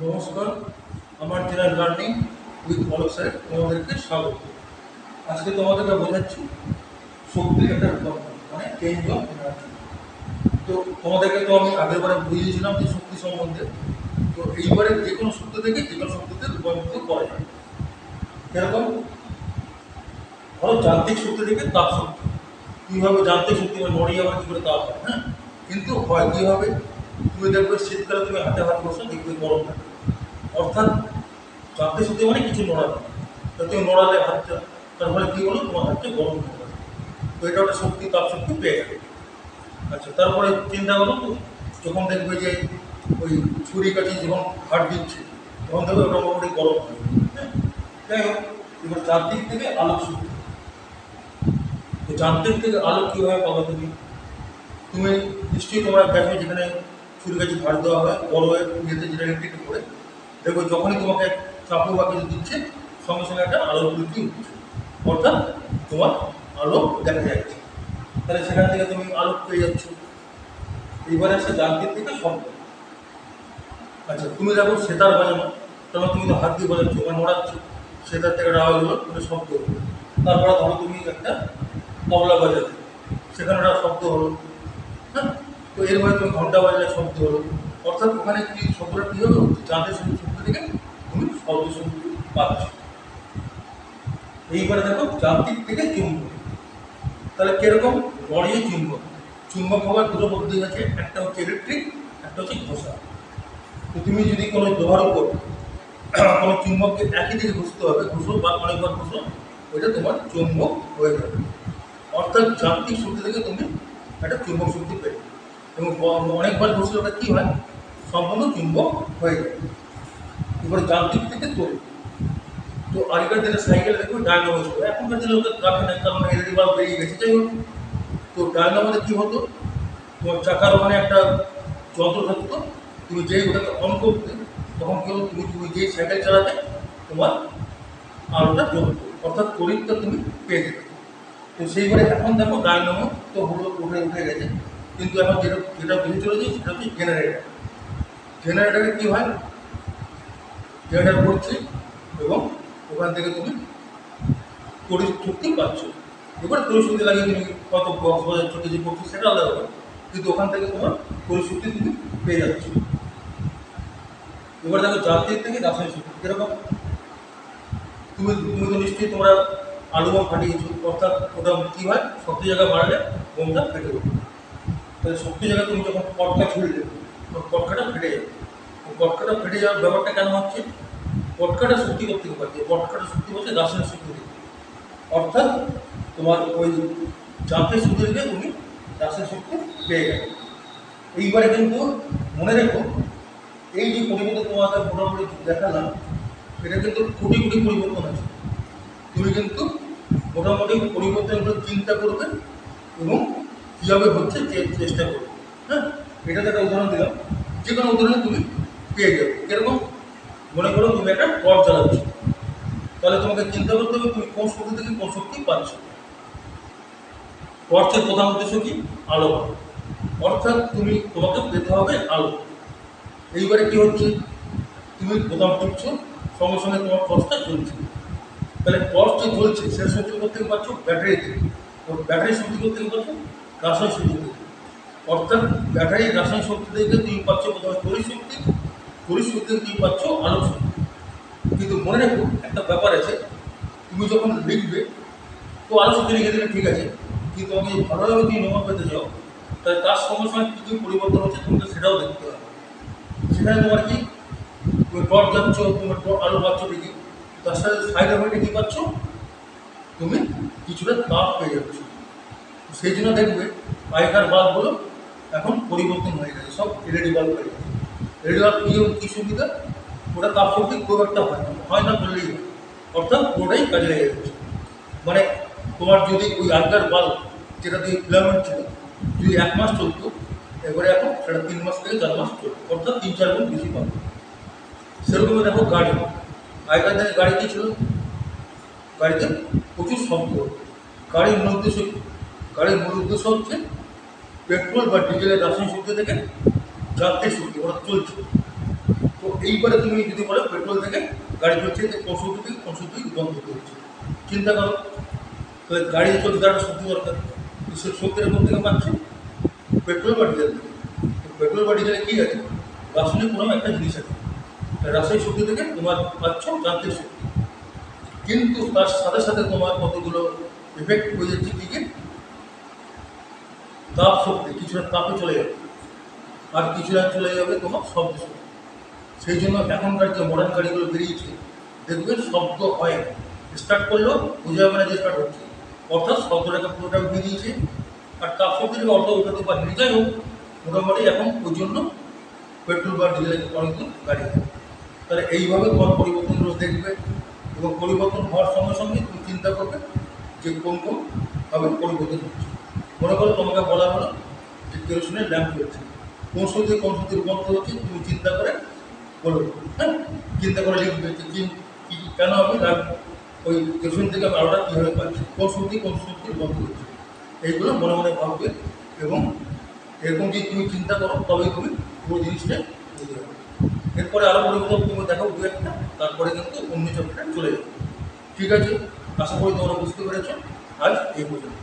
নমস্কার, আমার channel learning with Alok sir তোমাদেরকে স্বাগত। আজকে তোমাদেরকে বোঝাচ্ছি শক্তির একটা রূপান্তর, মানে চেঞ্জ অফ এনার্জি। তো তোমাদেরকে তো আমি আগের বারে বুঝিয়েছিলাম যে শক্তি সম্বন্ধে। তো এইবারে যে কোনো শক্তি থেকে যে কোনো শক্তিতে রূপান্তরিত করা যায়। যেরকম ধরো যান্ত্রিক শক্তি থেকে তাপ শক্তি। কীভাবে যান্ত্রিক শক্তি মানে নড়িয়ে আবার কী করে তাপ হয়, হ্যাঁ? কিন্তু হয় কীভাবে, তুমি দেখবে শীতকালে তুমি হাতে হাত বসো, দেখবে গরম থাকে। অর্থাৎ যান্ত্রিক শক্তি মানে কিছু নড়ানো। তো তুমি নড়ালে হাতটা, তার ফলে কী হলো, তোমার হাতটা গরম হয়ে গেল। তো এটা একটা শক্তি, তাপ শক্তি পেয়ে গেল। আচ্ছা, তারপরে চিন্তা করো তো, যখন দেখবে যে ওই ছুরি কাঠি যখন হাট দিচ্ছে, তখন দেখবে ওটা মোটামুটি গরম হয়, হ্যাঁ? যাই হোক, এবার যান্ত্রিক থেকে আলোক শক্তি। তো যান্ত্রিক থেকে আলোক কীভাবে পাবে তুমি? তুমি নিশ্চয়ই তোমরা দেখবে যেখানে ছুরি কাঠি ভাট দেওয়া হয় বড় হয়ে ইয়েতে, যেটা ইলেকট্রিক করে, দেখবে যখনই তোমাকে চাপু বা কিছু দিচ্ছে, সঙ্গে সঙ্গে একটা আলোর বৃদ্ধি উঠছে, অর্থাৎ তোমার আলো দেখা যাচ্ছে। তাহলে সেখান থেকে তুমি আলো পেয়ে যাচ্ছ। এইবারে আসছে যান্ত্রিক থেকে শব্দ। আচ্ছা, তুমি দেখো সেতার বাজানো, তখন তুমি তো হাত দিয়ে বাজাচ্ছ বা নড়াচ্ছ, সেতার থেকে একটা আওয়াজ হলো, মানে শব্দ হলো। তারপরে ধরো তুমি একটা তবলা বাজালে, সেখানে একটা শব্দ হলো, হ্যাঁ? তো এর মানে তুমি ঘন্টা বাজালে শব্দ হলো। অর্থাৎ ওখানে কি শব্দটা কী হলো, যান্ত্রিক শক্তি থেকে তুমি শব্দ শক্তি পাচ্ছ। এইবারে দেখো যান্ত্রিক থেকে চুম্বক। তাহলে কিরকম? নড়িয়ে চুম্বক। চুম্বক হওয়ার দুটো পদ্ধতি আছে, একটা হচ্ছে ইলেকট্রিক, একটা হচ্ছে ঘষা। তো তুমি যদি কোনো লোহার উপর কোনো চুম্বককে একই দিকে ঘষতে হবে, ঘষো বা অনেকবার ঘষো, ওইটা তোমার চুম্বক হয়ে যাবে। অর্থাৎ যান্ত্রিক শক্তি থেকে তুমি একটা চুম্বক শক্তি পেলে, এবং অনেকবার ঘষলে ওটা কী হয়, সম্পূর্ণ চুম্বক হয়ে যায়। এবার যান্ত্রিক থেকে তড়িৎ। তো আগেকার দিনে সাইকেলে দেখো ডায়নামো ছিল, এখনকার দিনে ওদের রাখে না, কারণ এলইডি বাল্ব বেরিয়ে গেছে। যাই হোক, তো ডায়নামোতে কী হতো, তোমার চাকার ওখানে একটা যন্ত্র থাকতো, তুমি যেই ওটাকে অন করতে, তখন কী হতো, তুমি যেই সাইকেল চালাতে তোমার আলোটা জ্বলতো, অর্থাৎ তড়িৎটা তুমি পেয়ে যেতে। তো সেইবারে এখন দেখো ডায়নামো তো হলো, উঠে গেছে, কিন্তু এখন যেটা যেটা বেশি চলেছে সেটা হচ্ছে জেনারেটার। জেনারেটারে কী হয়, জেনারেটার করছে এবং ওখান থেকে তুমি তড়িৎ শক্তি পাচ্ছ। এবার তড়িৎ শক্তি লাগিয়ে তুমি কত বক্স বাজাচ্ছ, কিছু করছো, সেটা আলাদা ব্যাপার, কিন্তু ওখান থেকে তোমার তড়িৎ শক্তি তুমি পেয়ে যাচ্ছ। এবার দেখো যান্ত্রিক থেকে রাসায়নিক শক্তি কীরকম। তুমি তুমি তো নিশ্চয়ই তোমরা আলু বোম ফাটিয়েছো, অর্থাৎ ওটা কী হয়, শক্তি জায়গায় বাড়ালে বোমটা ফেটে ওঠে। তাহলে শক্তি জায়গায় তুমি যখন পটকা ছুড়লে, তখন পটকাটা ফেটে যাবে। পটকাটা ফেটে যাওয়ার ব্যাপারটা কেন হচ্ছে, পটকাটা শক্তি করতে পারছে, পটকাটা শক্তি হচ্ছে রাসায়নিক শক্তি থেকে। অর্থাৎ তোমার ওই যান্ত্রিক শক্তি থেকে তুমি রাসায়নিক শক্তি পেয়ে গেলে। এইবারে কিন্তু মনে রেখো, এই যে পরিবর্তন তোমাদের মোটামুটি দেখালাম, এটা কিন্তু কোটি কোটি পরিবর্তন আছে। তুমি কিন্তু মোটামুটি পরিবর্তনগুলো চিন্তা করবে এবং কীভাবে হচ্ছে চেষ্টা করবে, হ্যাঁ? এটাতে একটা উদাহরণ দিলাম, যে কোনো উদাহরণে তুমি পেয়ে যাবে। কীরকম? মনে করো তুমি একটা টর্চ জ্বালাচ্ছ, তাহলে তোমাকে চিন্তা করতে হবে তুমি কোন শক্তি থেকে কোন শক্তি পাচ্ছ। টর্চের প্রধান উদ্দেশ্য কি? আলো। অর্থাৎ তোমাকে পেতে হবে আলো। এইবারে কি হচ্ছে, তুমি বোতাম টিপছো, সঙ্গে সঙ্গে তোমার টর্চটা জ্বলছে। তাহলে টর্চ যে জ্বলছে সেটা শক্তি করতে পারছো ব্যাটারি থেকে, ব্যাটারি শক্তি করতে পারছো রাসায়নিক শক্তি থেকে। অর্থাৎ ব্যাটারির রাসায়নিক শক্তি থেকে তুমি পাচ্ছ প্রথমে তড়িৎ শক্তি, তড়িৎ শক্তি থেকে তুমি পাচ্ছ আলোক শক্তি। কিন্তু মনে রাখো একটা ব্যাপার আছে, তুমি যখন লিখবে তো আলো শক্তি লিখে দিলে ঠিক আছে, কিন্তু আমি ভালোভাবে যদি নোট পেতে যাও, তাহলে তার সঙ্গে সঙ্গে কী কী পরিবর্তন হচ্ছে তোমাকে সেটাও দেখতে হবে। সেখানে তোমার কি, তুমি টর্চ যাচ্ছ, তোমার আলো পাচ্ছ ঠিকই, তার সাথে সাইড এফেক্টে কী পাচ্ছ, তুমি কিছুটা তাপ পেয়ে যাচ্ছ। সেই জন্য দেখবে আগেকার বাল্বগুলো এখন পরিবর্তন হয়ে গেছে, সব এলইডি বাল্ব হয়ে গেছে। এলইডি বাল্ব কী সুবিধা, ওটা তাপ শক্তি খুব একটা হয় না বললেই হয়, অর্থাৎ পুরোটাই কাজে লেগে যাচ্ছে। মানে তোমার যদি ওই আগেকার বাল্ব যেটা দিয়ে ফিলামেন্ট ছিল, যদি 1 মাস চলতো, এবারে এখন সেটা 3 মাস থেকে 4 মাস চলতো, অর্থাৎ 3-4 গুণ বেশি পাবে। সেরকমই দেখো গাড়ি, আগেকার দিনে গাড়ি কী ছিল, গাড়িতে প্রচুর শব্দ। গাড়ির মূল উদ্দেশ্য হচ্ছে পেট্রোল বা ডিজেলের রাসায়নিক শক্তি থেকে যান্ত্রিক শক্তি ওরা চলছে। তো এইবারে তুমি যদি বলো পেট্রোল থেকে গাড়ি চলছে 65 থেকে 65 বন্ধ করছে, চিন্তা করো তাহলে গাড়ি চলতে একটা শক্তি দরকার, সে শক্তিটা কোন থেকে পাচ্ছে? পেট্রোল বা ডিজেল থেকে। পেট্রোল বা ডিজেলে কী আছে? রাসায়নিক কোনো একটা জিনিস আছে, রাসায়নিক শক্তি থেকে তোমার পাচ্ছ যান্ত্রিক শক্তি, কিন্তু তার সাথে সাথে তোমার কতগুলো এফেক্ট হয়ে যাচ্ছে কী কী? তাপ শক্তি, কিছুটা তাপে চলে যাবে, আর কিছুটা চলে যাবে তোমার শব্দ শক্তি। সেই জন্য এখনকার যে মডার্ন গাড়িগুলো বেরিয়েছে দেখবে শব্দ হয় না, স্টার্ট করলেও বোঝা যাবে না যে স্টার্ট হচ্ছে, অর্থাৎ শব্দটাকে পুরোটা উঠিয়ে দিয়েছে। আর তাপ শক্তিটাকে অর্ধ উঠাতে পারেনি, যাই হোক মোটামুটি এখন ওই জন্য পেট্রোল বা ডিজেলের অনেকগুলো গাড়ি হয়। তাহলে এইভাবে তোমার পরিবর্তনগুলো দেখবে, এবং পরিবর্তন হওয়ার সঙ্গে সঙ্গে তুমি চিন্তা করবে যে কোন কোনভাবে পরিবর্তন হচ্ছে। মনে করো তোমাকে বলা হলো যে কেরোসিনের ল্যাম্প চলছে, কোন শক্তি কোন শক্তি রূপান্তর হচ্ছে তুমি চিন্তা করে বলবে, হ্যাঁ, চিন্তা করে লিখবে যে কেন আমি ল্যাম্প ওই কেরোসিন থেকে আমি আলোটা কীভাবে পাচ্ছি, কোন শক্তি রূপান্তর হচ্ছে, এইগুলো মনে মনে ভাববে। এবং এরকম যদি তুমি চিন্তা করো তবেই তুমি পুরো জিনিসটা বুঝতে পারবে। এরপরে আরও পরিবর্তন তুমি দেখো দু একটা, তারপরে কিন্তু অন্য চ্যাপ্টারে চলে যাবে। ঠিক আছে, আশা করি তোমরা বুঝতে পেরেছ। আজ এই পর্যন্ত।